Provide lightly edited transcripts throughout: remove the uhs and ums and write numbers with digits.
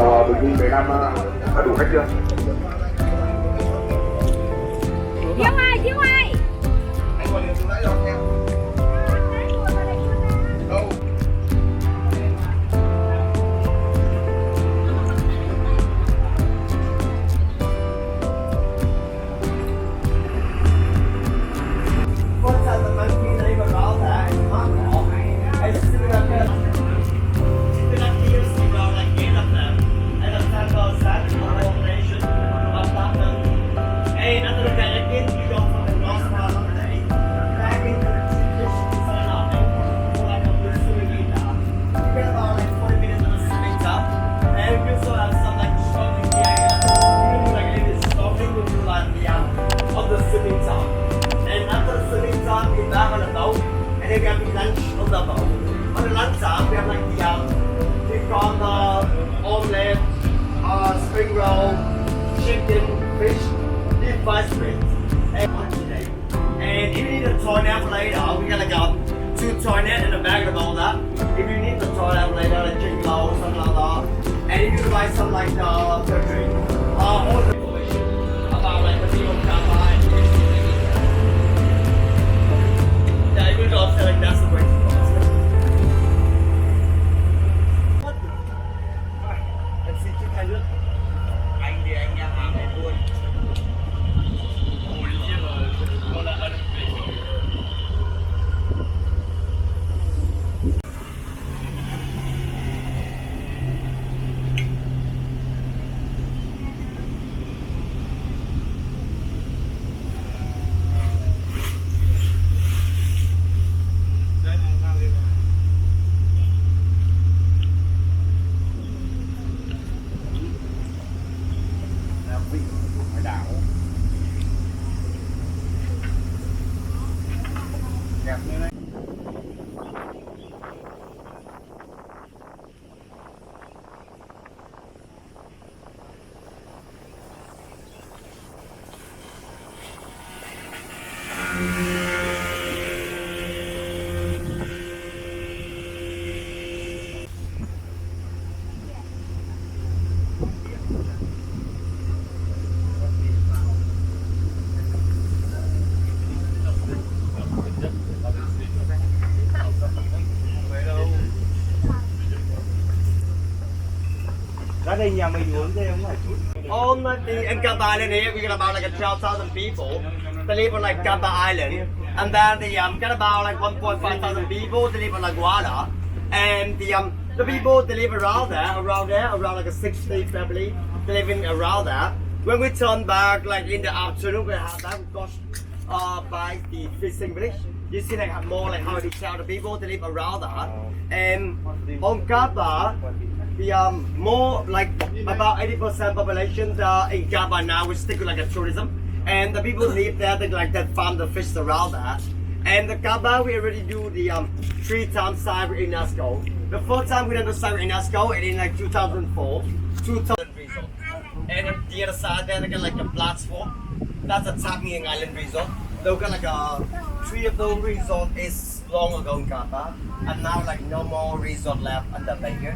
Bình Minh về Nam đã đủ khách chưa? Chiếu ơi Anh còn liền từ nãy rồi nha. Đâu? Spring roll, chicken, fish, deep fried spring, and if you need a toilet later, we gotta go to toilet in the back of all that. If you need the toilet later, like chicken roll, something like that, and if you buy some like the drink, all the information about like the meal campaign. Yeah, you can go up to like that's the way to go. Anh thì anh nhà hàng này luôn. Ôi chết rồi, con là ân về. Ra đây nhà mình uống thế không phải chút. On the in Gaba Island here, we got about like 12,000 people. They live on like Gaba Island, and then the got about like 1.5 thousand people. They live on like Wada, and the people they live around around like a 60 family. They living around there. When we turn back, like in the afternoon, we have that got by the fishing village. You see like more like how they tell the people they live around that. And on Gaba, the more like about 80% population in Gaba now we stick with like a tourism, and the people live there. They like that farm the fish around that. And the Gaba we already do the 3 times cyber in UNESCO. The 4th time we done the cyber in UNESCO, and in like 2004, 2000 resort. And on the other side there they got like a platform. That's a Tagning Island resort. They've got like 3 of those resorts is long ago in Gaba, and now like no more resort left under Baker.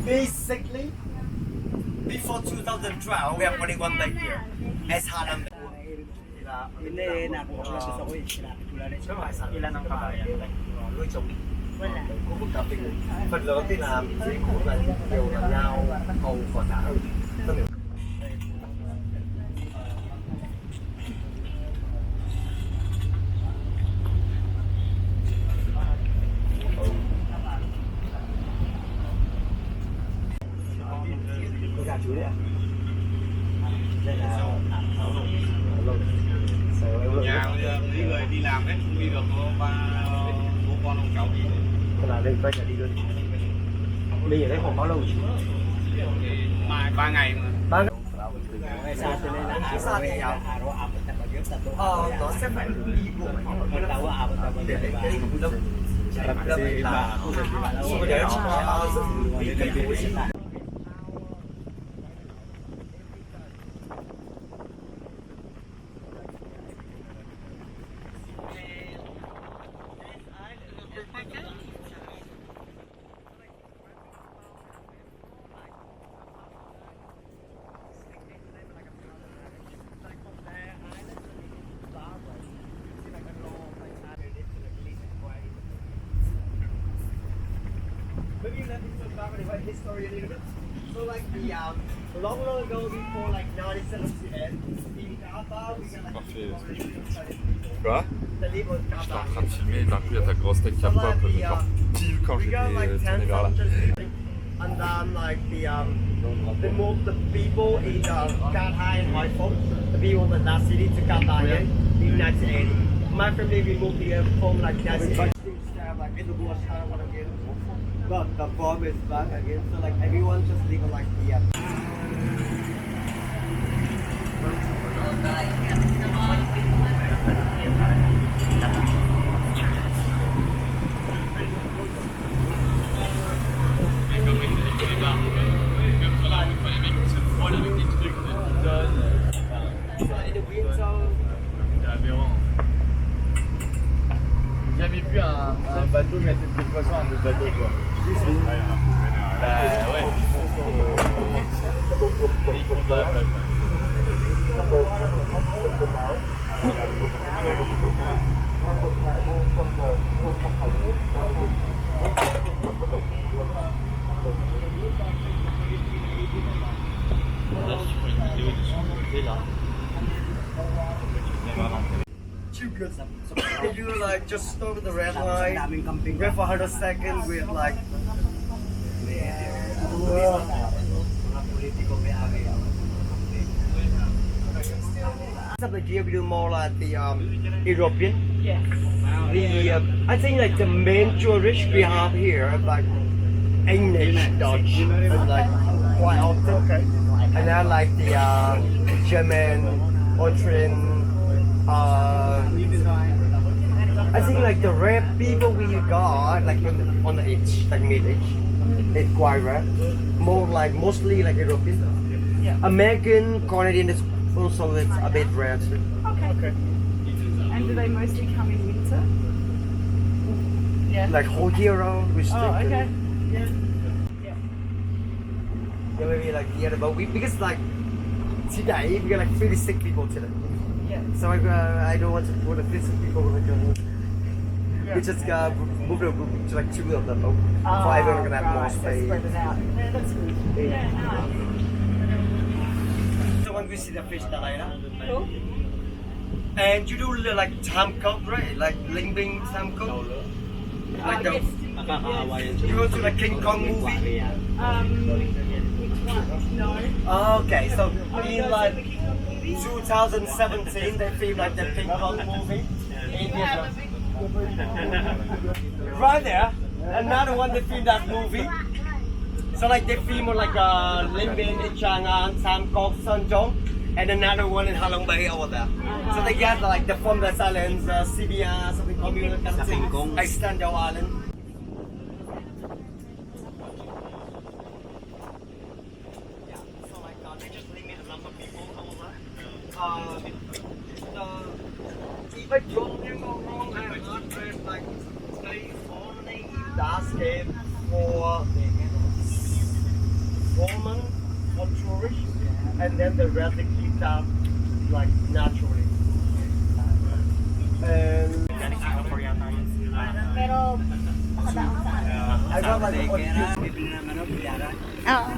Basically, before 2012, we have only one day here. As Halam. Nuôi trồng khu vực cà phê. Phần lớn thì là chỉ cũng là nhiều là nhau, hầu và cá. Chú đấy ạ. Đây là nhà bây người đi làm hết không đi được, có bố con ông cháu đi. Thế là lên đây là đi luôn. Đi ở đây khoảng bao lâu chứ? Mai 3 ngày mà. 3 ngày xa cho nên là xa thì nhau. Nó sẽ phải đi bộ để đến cái khu đông. Là khu đấy nó đi cái núi. about history a little bit. So like the long ago before like 1978, in Kaba we got like Parfait. people Quoi? that live on J'étais en Kaba. train de filmer et d'un coup il y a ta grosse tête qui a pop, genre pile quand We j'étais got like tourné vers là. 10,000 and then like the people in Kathai and Haiphong, the people in that city to Kathai in 1980. My family we moved here from like 1980. Like in the bush, I don't want to get but the bomb is back again. So like everyone just live like the J'ai jamais vu un bateau mettre des poissons à notre bateau quoi. Bah ouais. Ils font ça après. Là, si tu prends une vidéo de son côté là. too good. They do like just over the red line, wait for 100 seconds with like. Some of the gear we do more like the European. Yes. I think like the main tourist we have here like English, Dutch, and like quite often. Okay. And then like the German, Austrian. I think like the rare people we got like on the edge, like mid age, it's quite rare. More like mostly like European. Yeah. American, Canadian is also it's a bit rare too. Okay. And do they mostly come in winter? Yeah. Like whole year round, we stick. Oh, okay. Yeah. Yeah. Yeah, maybe like the other, but because like today we got like 36 people today. Yeah. So I don't want to put a 50 people like we just got moved to like 2 of them. Five are gonna have more space. Spread it out. Yeah, that's good. Yeah, nice. So when we see the fish later, Cool. and you do like time code, right? Like limbing time code. Like the, Yes. Yeah. you go to the King Kong movie. Which one? No. Okay, so in like The King Kong movie? 2017 they filmed like the King Kong movie. Right there, another one they filmed that movie. So like they film on like Linh Biên in Chang'an, Sam Kok, Son Jong, and another one in Ha Bay over there. So they get like the from the islands, CBR, something communal kind of thing, extend your island. Yeah, so like they just limit the number of people over there. If I don't go wrong, I have not read like they only does game for 4 months for tourists, and then the rest they keep that like naturally. And Pero, I got like a oh.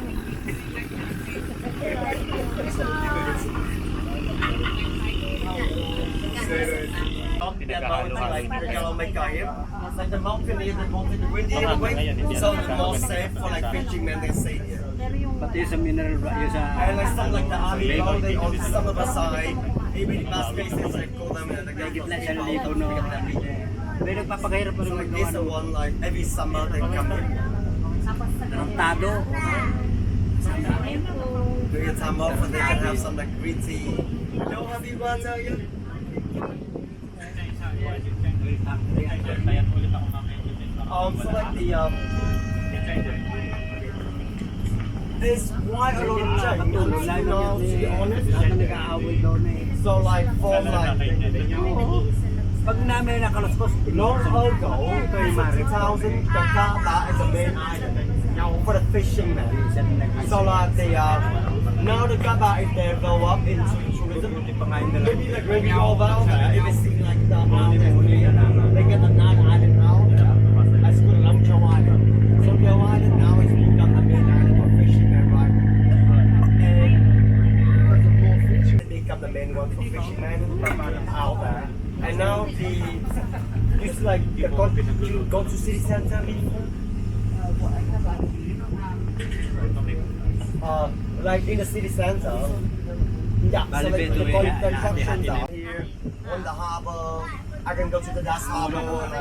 like the mountain is the mountain, the windy in a way, so it's more safe for like fishing men they stay here. Pati sa mineral ba yun sa And like some like the army building on some of the side, maybe the bus spaces like call them and the gitna siya ng libo no. Pero nagpapakahirap pa rin so like magawa this ng one like every summer they come here. tarantado. During the time off and they can have some like green tea. No happy water yet? So like the there's quite a lot of change, to be honest. Nag-aaway daw na eh. So like for like Pag namin nakaluskos, long ago, 50,000 Jakarta is the main island for the fishing man. So like the now the Gaba is developed into tourism. Maybe like when we go over there, if it's like the mountain, they get another island now. That's called Lam Chau Island. So the island now is become a like go to city center before? Like in the city center. Yeah, so like the construction down here on the harbor. I can go to the Dutch harbor and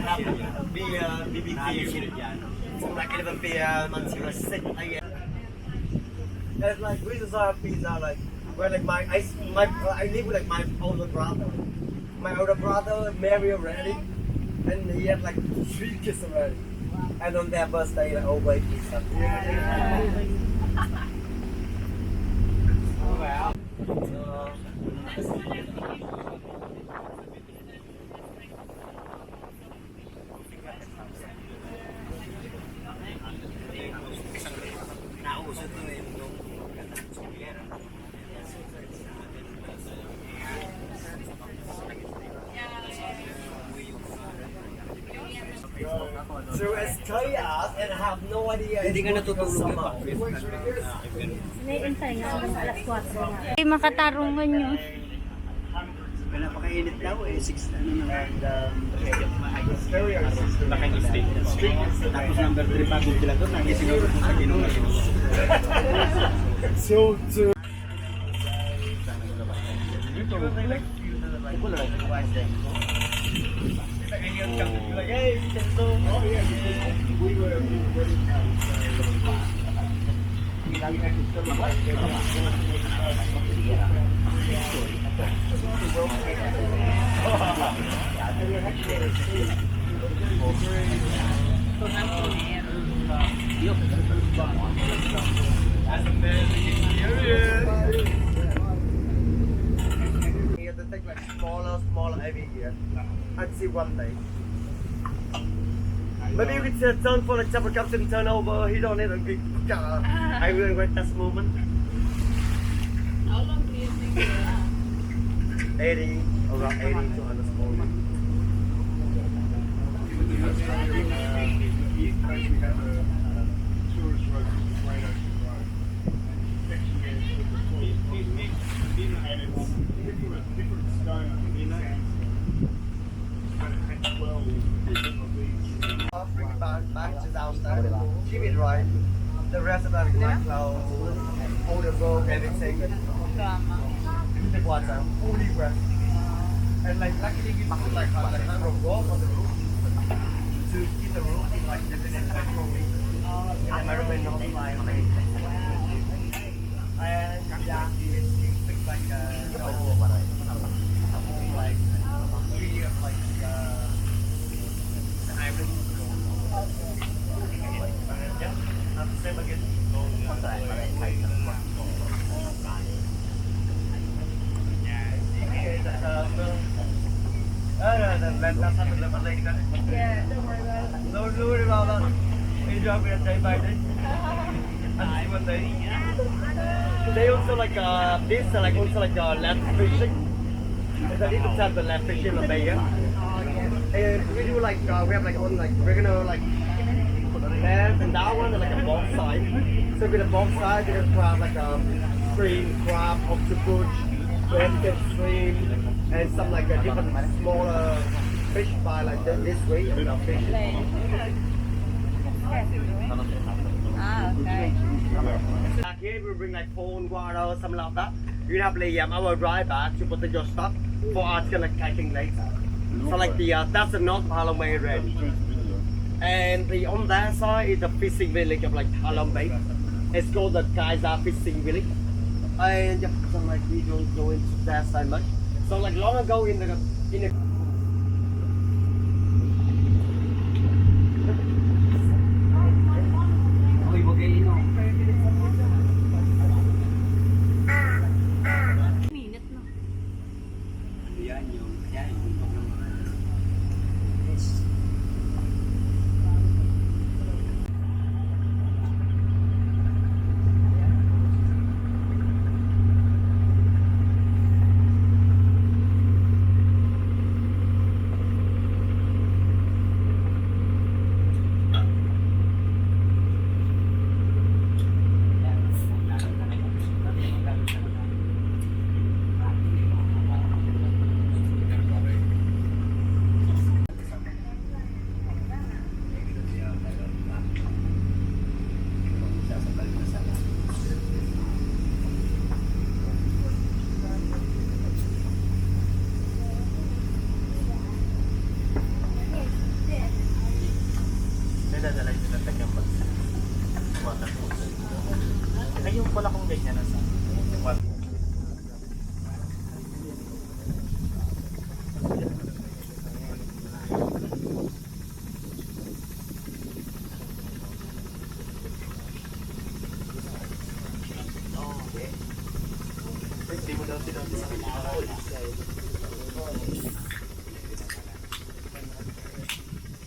have beer, BBQ, from like 11 p.m. until like 6 a.m. And like reasons I have pizza like where like I live with like my older brother. My older brother married already, and he had like 3 kids already. And on their birthday, like always pizza. So as chaos and I have no idea. Hindi ka natutulog pa. Naintay nga hanggang alas 4 nga. Ay, makatarungan nyo. Napakainit daw eh, 6 ano naman. Tapos number 3 pa sila doon, nagising ako sa Ginoo. So smaller every year and see one day. Maybe you could turn for example, captain turn over, hit on it and be I will regret that moment. How long do you think you are? 80, around 80 to 100 small. Bring it back to downstairs. Keep it right. The rest of everything, like clothes, all the rope, everything. Drama. Take water, only breath. And like luckily we put like a kind of rope on the roof to keep the roof in like definite control. And my roommate not flying. And yeah, it's fixed like the whole like 3 years like the iron. Yeah, I'm same again. Yeah, don't worry about it. Don't worry about that. Enjoy it day by day. And see one day. They also like this, like also like land fishing. There's a little type of land fishing in the bay. And we do like we have like on like regular like land and that one like a both side. So with the both side, we can grab like shrimp, crab, octopus, basket shrimp, and some like a different smaller fish by like this way of the fish. Ah, okay. Back here we bring like phone, water, something like that. You have the our dry bag to put your stuff for us to like catching later. So like the that's the North Ha Bay ready. And the on that side is the fishing village of like Ha Bay. It's called the Kaiser Fishing Village. And yeah, so like we don't go into that side much. So like long ago in the Minute no. nadadala yung sinatag pag waterfall. Ay, yung pala kung ganyan nasa water. Hindi mo daw sinabi sa mga